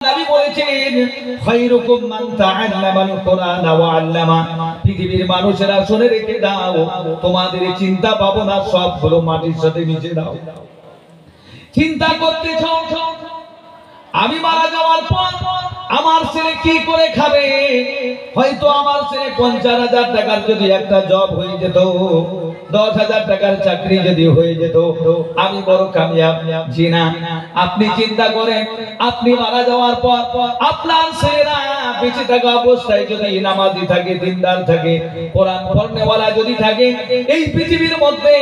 নবী বলেছেন খায়রুকুম মান তাআল্লামাল কুরআন ওয়া আল্লামা। পৃথিবীর মানুষেরা শুনে রেখে দাও, তোমাদের চিন্তা ভাবনা সবগুলো মাটির সাথে মিশে দাও। চিন্তা করতেছ আমি মারা যাওয়ার পর আমার ছেলে কি করে খাবে। হয়তো আমার ছেলে 50,000 টাকার যদি একটা জব হয়ে যেত, 10,000 টাকার চাকরি যদি হয়ে যেত, আমি বড় কামিয়াব। জি না, আপনি চিন্তা করেন আপনি মারা যাওয়ার পর আপনার ছেলেরা বেঁচে থাকা অবস্থায় যদি নামাজি থাকে, দিনদার থাকে, কোরআন পড়নেওয়ালা যদি থাকে, এই পৃথিবীর মধ্যে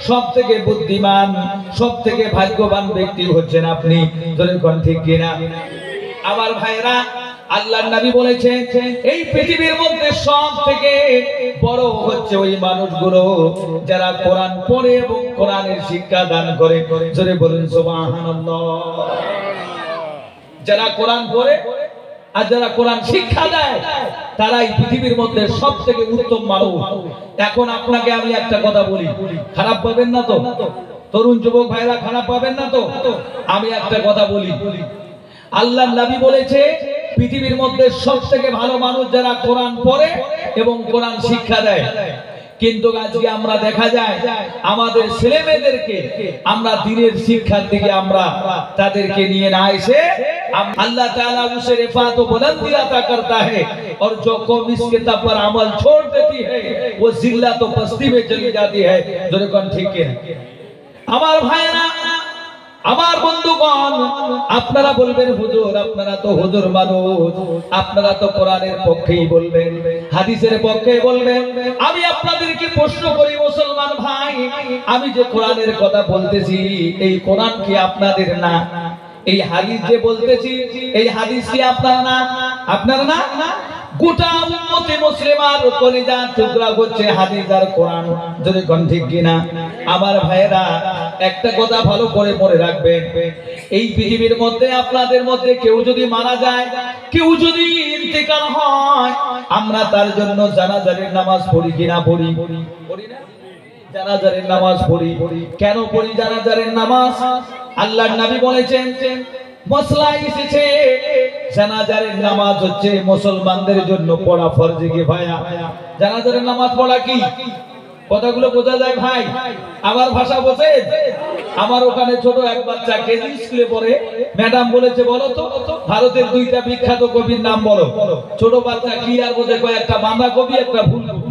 সবথেকে বুদ্ধিমান সবথেকে ভাগ্যবান ব্যক্তি হচ্ছেন আপনি। যখন ঠিক কিনা আমার ভাইরা, আল্লাহর নবী বলেছেন এই পৃথিবীর মধ্যে সবথেকে বড় হচ্ছে ওই মানুষগুলো যারা কোরআন পড়ে এবং কোরআনের শিক্ষা দান করে। জোরে বলুন সুবহানাল্লাহ। যারা কোরআন পড়ে আর যারা কোরআন শিক্ষা দেয় তারাই পৃথিবীর মধ্যে সবথেকে উত্তম মানুষ। এখন আপনাকে আমি একটা কথা বলি, খারাপ পাবেন না তো? তরুণ যুবক ভাইরা খারাপ পাবেন না তো? আমি একটা কথা বলি, আল্লাহর নবী বলেছে পৃথিবীর মধ্যে সবথেকে ভালো মানুষ যারা কোরআন পড়ে এবং কোরআন শিক্ষা দেয়। কিন্তু আজকে আমরা দেখা যায় আমাদের ছেলে মেয়েদেরকে আমরা দ্বীনের শিক্ষার দিকে আমরা তাদেরকে নিয়ে না এসে अल्लाह ताला उसे रिफात व बुलंदी अता करता है और जो कौम इसके तब पर अमल छोड़ देती है वो जिल्लत व पस्ती में चली जाती है। जो कौन ठीक है আমার ভাইরা, আমার বন্ধুগণ, আপনারা বলবেন হুজুর আপনারা তো হুজুর মানুষ, আপনারা তো কোরআনের পক্ষেই বলবেন, হাদিসের পক্ষে বলবেন। আমি আপনাদেরকে প্রশ্ন করি মুসলমান ভাই, আমি যে কোরআনের কথা বলতেছি এই কোরআন কি আপনাদের না? এই হাদিস যে বলতেছি এই হাদিস কি আপনার না? আপনার না? গোটা উম্মতে মুসলিমার কলিজা টুকরা হচ্ছে হাদিস আর কোরআন। যদি কোন ঠিক কিনা আমার ভাইরা, একটা কথা ভালো করে মনে রাখবেন, এই পৃথিবীর মধ্যে আপনাদের মধ্যে কেউ যদি মারা যায়, কেউ যদি ইন্তেকাল হয়, আমরা তার জন্য জানাজার নামাজ পড়ি কিনা? পড়ি না? জানাজার নামাজ পড়ি। কেন পড়ি জানাজার নামাজ? আল্লাহর নবী বলেছেন মসলা এসেছে জানাজার নামাজ হচ্ছে মুসলমানদের জন্য পড়া ফরজ কিফায়া। জানাজার নামাজ পড়া কি? কথাগুলো বোঝা যায় ভাই? আমার ভাষা বোঝে? আমার ওখানে ছোট এক বাচ্চা কেজি স্কুলে পড়ে, ম্যাডাম বলেছে বলো তো ভারতের দুইটা বিখ্যাত কবির নাম বলো। ছোট বাচ্চা কি আর বোঝে? একটা বাঁধা কবি একটা ফুল কবি।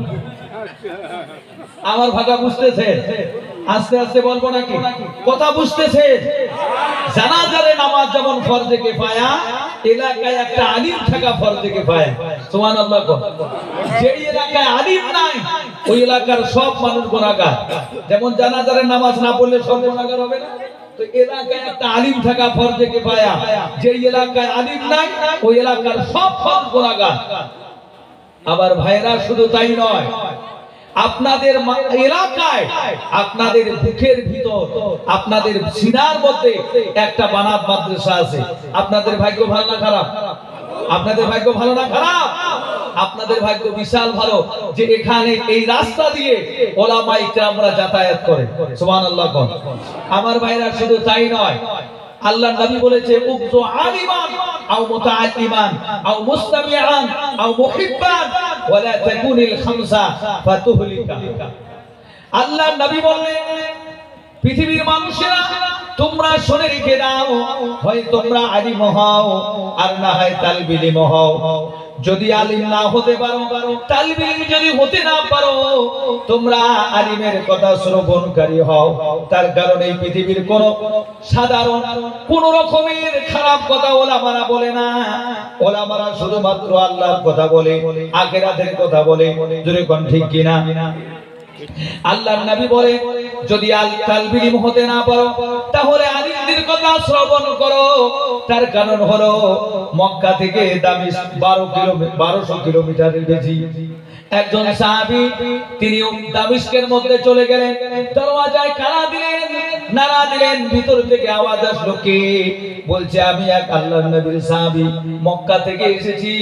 আমার ভাষা বুঝতেছে? আস্তে আস্তে বলবো নাকি? কথা বুঝতেছে? জানাজারে নামাজ যেমন ফরজে কিফায়া, এলাকায় একটা আলিম থাকা ফরজে কিফায়া। সুবহানাল্লাহ। যে এলাকায় আলিম নাই ওই এলাকার সব মানুষ গুনাহগার। যেমন জানাজারে নামাজ না পড়লে সব গুনাহগার হবে না? তো এলাকায় একটা আলিম থাকা ফরজে কিফায়া। যে এলাকায় আলিম নাই ওই এলাকার সব মানুষ গুনাহগার। আবার ভাইরা শুধু তাই নয়, আপনাদের এলাকায় আপনাদের বুকের ভিতর আপনাদের সিনার মধ্যে একটা বানাত মাদ্রাসা আছে। আপনাদের ভাগ্য ভালো না খারাপ? আপনাদের ভাগ্য ভালো না খারাপ? আপনাদের ভাগ্য বিশাল ভালো যে এখানে এই রাস্তা দিয়ে ওলামা ইকরামরা যাতায়াত করে। সুবহানাল্লাহ। আমার ভাইরা শুধু তাই নয়, আল্লাহর নবী বলেছে উকতু আলিমান আও মুতাআল্লিমান আও মুস্তামিআন আও মুহিব্বান ওয়ালা তাকুনিল খামসা ফাতুহলিকা। আল্লাহর নবী বললেন পৃথিবীর মানুষেরা তোমরা শুনে রেখে দাও, হয় তোমরা আলিম হও আর না হয় তালিব ইলম হও। যদি আলিম না হতে পারো, তালিব ইলম যদি হতে না পারো, তোমরা আলিমের কথা শ্রবণকারী হও। তার কারণে এই পৃথিবীর কোন সাধারণ কোন রকমের খারাপ কথা ওলামারা বলে না। ওলামারা শুধুমাত্র আল্লাহর কথা বলে, আখিরাতের কথা বলে। যদি কোন ঠিক কিনা আল্লাহর নবী বলে যদি তালিব ইলম হতে না পারো তাহলে আলিমদের কথা শ্রবণ করো। তার কারণ হলো মক্কা থেকে দামিশক 1200 কিলোমিটারের বেশি। একজন সাহাবী তিনি দামিশকের মধ্যে চলে গেলেন, দরওয়াজায় কারা দিলেন, নারা দিলেন। ভিতর থেকে আওয়াজ আসলো, কে? বলছে আমি এক আল্লাহর নবীর সাহাবী, মক্কা থেকে এসেছি,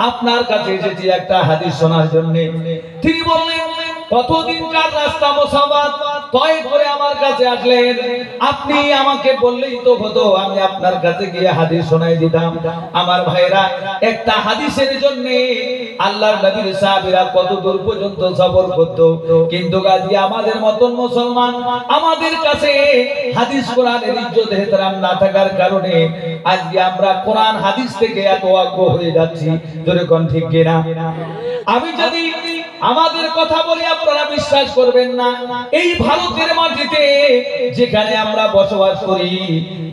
আপনার কাছে এসেছি একটা হাদিস শোনার জন্য। তিনি বললেন কতদিনকার রাস্তা মুসাফাত তয় করে আমার কাছে আসলেন, আপনি আমাকে বললেই তো হতো, আমি আপনার কাছে গিয়ে হাদিস শোনাই দিতাম। আমার ভাইরা, একটা হাদিসের জন্য আল্লাহর নবীর সাহাবীরা কত দূর পর্যন্ত সফর করত, কিন্তু গাজী আমাদের মতন মুসলমান, আমাদের কাছে হাদিস কোরআনের ইজ্জত এহতেরাম না থাকার কারণে আজকে আমরা কোরআন হাদিস থেকে এত অজ্ঞ হয়ে যাচ্ছি। জোরে কোন ঠিক কিনা? আমি যদি আমাদের কথা বলি আপনারা বিশ্বাস করবেন না। এই ভারতের মাটিতে যেখানে আমরা বসবাস করি,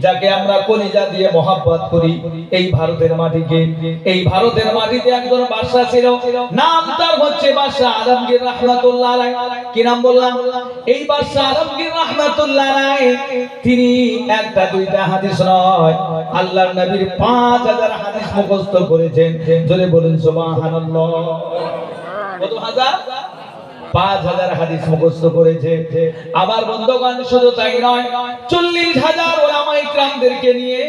যাকে আমরা কলিজা দিয়ে মহব্বত করি, এই ভারতের মাটিকে, এই ভারতের মাটিতে একজন বাদশা ছিল, নাম তার হচ্ছে বাদশা আলমগীর রাহমাতুল্লাহ আলাইহি। কি নাম বললাম? এই বাদশা আলমগীর রাহমাতুল্লাহ আলাইহি তিনি একটা দুইটা হাদিস নয়, আল্লাহর নবীর 5000 হাদিস মুখস্থ করেছেন। জোরে বলুন সুবহানাল্লাহ। কত হাজার? 5000 হাদিস মুখস্থ করেছে। আবার বন্ধুগণ, শুধু তাই নয়, 40000 উলামায়ে কিরামদেরকে নিয়ে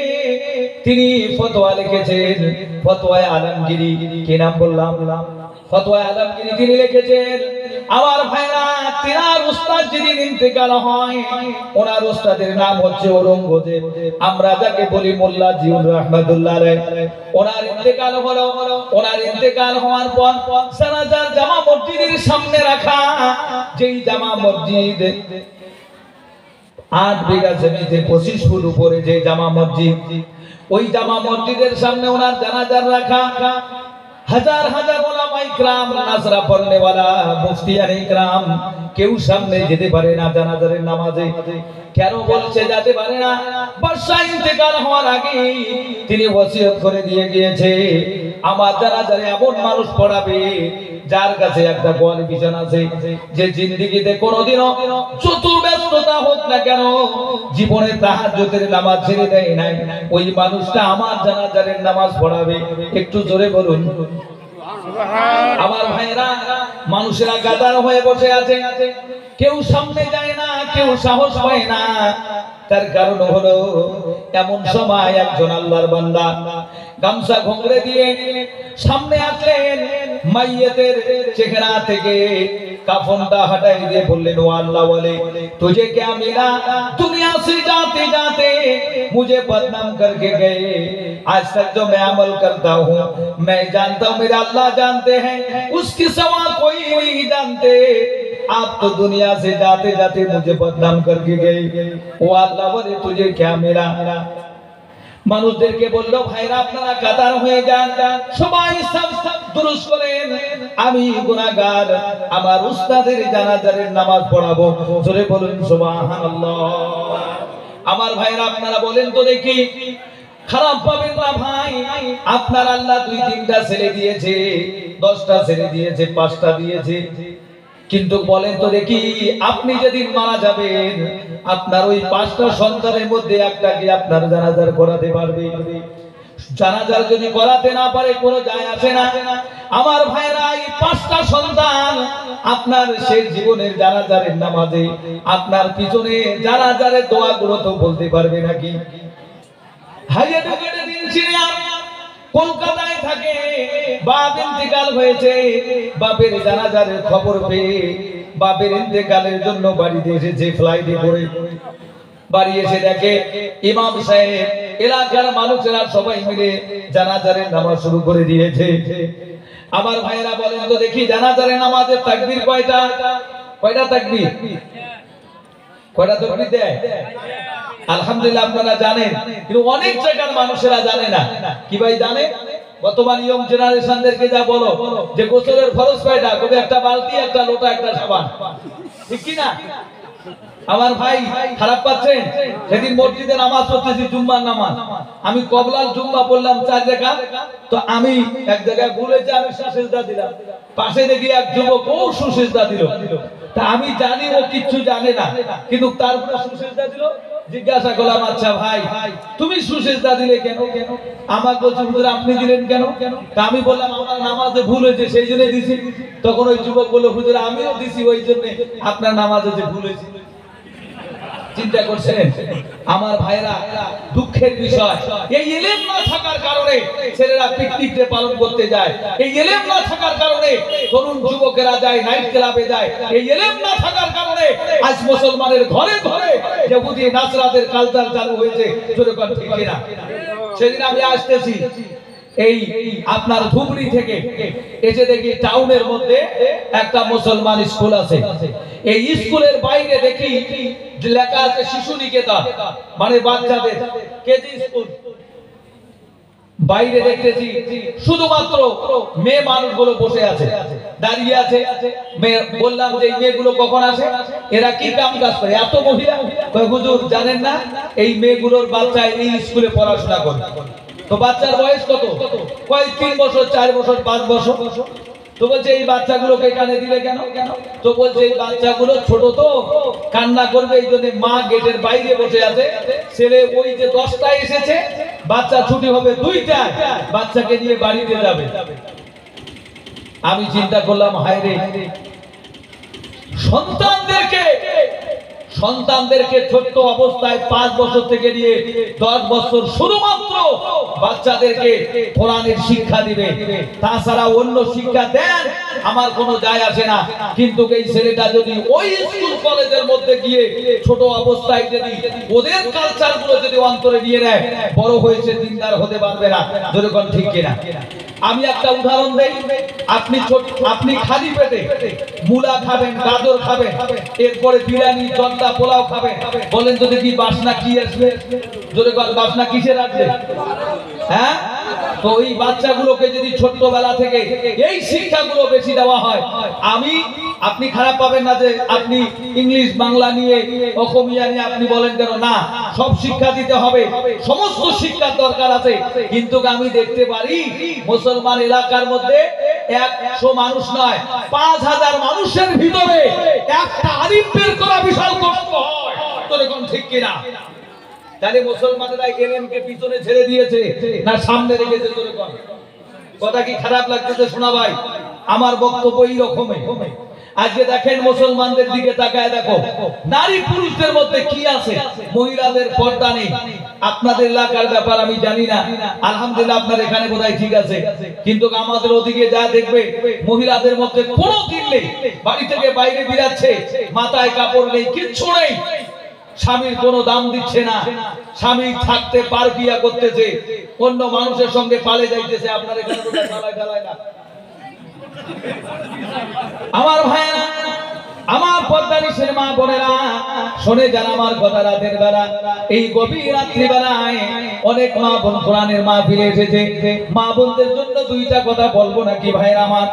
তিনি ফতোয়া লিখেছেন, ফতোয়ায়ে আলমগীরি। কি নাম বললাম? ফতোয়ায়ে আলমগীরি তিনি লিখেছেন। আমার ভাইরা, তিনার উস্তাদ যেদিন ইন্তেকাল হয়, ওনার উস্তাদের নাম হচ্ছে ঔরঙ্গজেব, আমরা যাকে বলি মোল্লা জিউর রাহমাতুল্লাহ আলাইহি। ওনার ইন্তেকাল হলো। ওনার ইন্তেকাল হওয়ার পর জানাজার জামা মসজিদের সামনে রাখা, যেই জামা মসজিদ 8 বিঘা জমিতে 25 ফুট উপরে যে জামা মসজিদ, ওই জামা মসজিদের সামনে ওনার জানাজার রাখা হাজার হাজার উলামায়ে কিরাম, নাজরা পড়নে वाला মুফতিয়ানে ইকরাম, কেউ সামনে যেতে পারে না জানাজার নামাজে। কেন বলছে যেতে পারে না? বাদশা ইন্তেকাল হওয়ার আগে তিনি ওসিয়ত করে দিয়ে গিয়েছে, আমার জানাজারে এমন মানুষ পড়াবে যার কাছে একটা কোয়ালিফিকেশন আছে, যে জিন্দেগিতে কোনোদিনও যত ব্যস্ততা হোক না কেন জীবনে তাহাজ্জুদের নামাজ ছেড়ে দেয় নাই, ওই মানুষটা আমার জানাজারের নামাজ পড়াবে। একটু জোরে বলুন আমার ভাইরা। মানুষেরা গাদার হয়ে বসে আছে, কেউ সামনে যায় না, কেউ সাহস পায় না। তার কারণ হলো এমন সময় একজন আল্লাহর বান্দা গামছা ঘুংরে দিয়ে সামনে আসলেন, মাইয়েতের চেহারা থেকে কাফনটা हटाई দিয়ে বললেন, ও আল্লাহ ওয়ালি, तुझे क्या मिला दुनिया से जाते जाते मुझे बदनाम करके गए, आज तक जो मैं अमल करता हूँ मैं जानता हूँ मेरे अल्लाह जानते हैं, उसके सिवा कोई नहीं जानते, आप तो दुनिया से जाते जाते मुझे बदनाम करके गए, ओ अल्लाह वाले तुझे क्या मिला। মানুষদেরকে বললো, ভাইরা আপনারা কাতার হয়ে যান, সবাই সব দুরুস করেন, আমি গুনাহগার, আমার উস্তাদের জানাজারের নামাজ পড়াবো। জোরে বলুন সুবহানাল্লাহ। আমার ভাইরা আপনারা বলেন তো দেখি, খারাপ পাবেন না ভাই, আপনার আল্লাহ 2-3টা ছেলে দিয়েছে, 10টা ছেলে দিয়েছে, 5টা দিয়েছে, কিন্তু বলেন তো দেখি, আপনি যেদিন মারা যাবেন আপনার ওই 5টা সন্তানের মধ্যে একটা কি আপনার জানাজার করাতে পারবে? জানাজার যদি করাতে না পারে কোনো যায় আসে না। আমার ভাইরা, এই 5টা সন্তান আপনার শেষ জীবনের জানাজারের নামাজে আপনার পিছনে জানাজারের দোয়াগুলো তো বলতে পারবে নাকি? হাইয়ে ঢুকে দিন ছিড়া কলকাতায় থাকে, বাপ ইন্তেকাল হয়েছে, বাপের জানাজারের খবর পেয়ে বাপের ইন্তেকালের জন্য বাড়িতে এসেছে ফ্লাইটে করে। বাড়ি এসে দেখে ইমাম সাহেব, এলাকার মানুষেরা সবাই মিলে জানাজারের নামাজ শুরু করে দিয়েছে। আমার ভাইরা বলেন তো দেখি, জানাজারের নামাজের তাকবীর কয়টা? কয়টা তাকবীর? কয়টা তাকবীর দেয়? আলহামদুলিল্লাহ আপনারা জানেন, কিন্তু অনেক জায়গার মানুষেরা জানে না। কি ভাই জানে? বর্তমান ইয়ং জেনারেশনদেরকে যা বলো যে গোসলের ফরজ কয়টা, কবে একটা বালতি, একটা লোটা, একটা সাবান, ঠিক কি না? আমার ভাই খারাপ পাচ্ছেন? সেদিন মসজিদে নামাজ পড়তেছি, জুম্মার নামাজ, আমি কবলাল জুম্মা পড়লাম 4 রাকাত, তো আমি এক জায়গায় ভুলেছি, আমি সুসিজদা দিলাম, পাশে দেখি এক যুবক ও সুসিজদা দিল, তা আমি জানি ও কিচ্ছু জানে না, কিন্তু তারপরে সুসিজদা দিল। জিজ্ঞাসা করলাম, আচ্ছা ভাই তুমি সুসিজদা দিলে কেন? আমার বলছে, হুজুর আপনি দিলেন কেন? তা আমি বললাম, আমার নামাজে ভুল হয়েছে সেই জন্য দিছি। তখন ওই যুবক বলল, হুজুর আমিও দিছি ওই জন্য আপনার নামাজে যে ভুল হয়েছে। চিন্তা করছেন আমার ভাইরা, দুঃখের বিষয় এই ইলম না থাকার কারণে ছেলেরা পিকনিক ডে পালন করতে যায়, এই ইলম না থাকার কারণে তরুণ যুবকেরা যায় নাইট ক্লাবে যায়, এই ইলম না থাকার কারণে আজ মুসলমানের ঘরে ঘরে ইহুদি নাসরাতের কালচার চালু হয়েছে। জোরে কথা ঠিক কিনা? সেদিন আমি আসতেছি এই আপনার ধুবড়ি থেকে, এসে দেখি টাউনের মধ্যে একটা মুসলমান স্কুল আছে। এই স্কুলের বাইরে দেখি লেখা আছে শিশু নিকেতন, মানে বাচ্চাদের কেজি স্কুল। বাইরে দেখতেছি শুধুমাত্র মেয়ে মানুষগুলো বসে আছে, দাঁড়িয়ে আছে। বললাম যে এই মেয়েগুলো কখন আসে, এরা কি কাম কাজ করে, এত মহিলা? হুজুর জানেন না, এই মেয়েগুলোর বাচ্চা এই স্কুলে পড়াশোনা করে। তো বাচ্চার বয়স কত? কয় 3 বছর, 4 বছর, 5 বছর। তো বলছে এই বাচ্চাগুলোকে এখানে দিলে কেন? তো বলছে এই বাচ্চাগুলো ছোট তো কান্না করবে, এই জন্য মা গেটের বাইরে বসে আছে। ছেলে ওই যে 10টায় এসেছে, বাচ্চা ছুটি হবে 2টায়, বাচ্চাকে নিয়ে বাড়িতে যাবে। আমি চিন্তা করলাম, হায় রে, সন্তানদেরকে ছোট্ট অবস্থায় 5 বছর থেকে নিয়ে 10 বছর শুধুমাত্র বাচ্চাদেরকে কোরআনের শিক্ষা দিবে, তাছাড়া অন্য শিক্ষা দেন আমার কোনো যায় আসে না। কিন্তু এই ছেলেটা যদি ওই স্কুল কলেজের মধ্যে গিয়ে ছোট অবস্থায় যদি ওদের কালচারগুলো যদি অন্তরে নিয়ে নেয়, বড় হয়েছে দিনদার হতে পারবে না। জোরে বল ঠিক কিনা? আমি একটা উদাহরণ দেই। আপনি খালি পেটে মূলা খাবেন, গাজর খাবেন, এরপরে বিরিয়ানি, জর্দা, পোলাও খাবেন, বলেন তো দেখি বাসনা কি আসবে? জোরে বল, বাসনা কিসের আসবে? হ্যাঁ? তো এই বাচ্চাগুলোকে যদি ছোট্টবেলা থেকে এই শিক্ষাগুলো বেশি দেওয়া হয়, আপনি খারাপ পাবেন না যে আপনি ইংলিশ বাংলা নিয়ে, অসমীয়া নিয়ে আপনি বলেন কেন? না, সব শিক্ষা দিতে হবে, সমস্ত শিক্ষার দরকার আছে। কিন্তু আমি দেখতে পারি মুসলমান এলাকার মধ্যে 100 মানুষ নয়, 5000 মানুষের ভিতরে একটা আলিম বের করা বিশাল কষ্ট হয়। তো দেখুন ঠিক কিনা? তাহলে মুসলমানেরা এলেমকে পিছনে ছেড়ে দিয়েছে না সামনে রেখেছে? তো দেখুন, কথা কি খারাপ লাগতেছে শোনা ভাই? আমার বক্তব্য এই রকমই। আজকে দেখেন মুসলমানদের দিকে তাকায় দেখো, নারী পুরুষদের মধ্যে কি আছে? মহিলাদের পর্দা নেই। আপনাদের এলাকার ব্যাপার আমি জানি না, আলহামদুলিল্লাহ আপনার এখানে বোধহয় ঠিক আছে, কিন্তু আমাদের ওদিকে যা দেখবে মহিলাদের মধ্যে কোনো দিন নেই, বাড়ি থেকে বাইরে বেরাচ্ছে, মাথায় কাপড় নেই, কিচ্ছু নেই, স্বামীর কোনো দাম দিচ্ছে না, স্বামী থাকতে পার বিয়া করতেছে, অন্য মানুষের সঙ্গে পালে যাইতেছে। আপনার এখানে বোধহয় চালায় না। আমার ভাইরা, আমার পর্দানিশের মা বোনেরা, শুনে যান আমার কথা। রাতের বেলা, এই গভীর রাত্রি বেলায় অনেক মা বোন কোরআনের মাহফিলে এসেছে। মা বোনদের জন্য 2টা কথা বলবো নাকি ভাইরা আমার?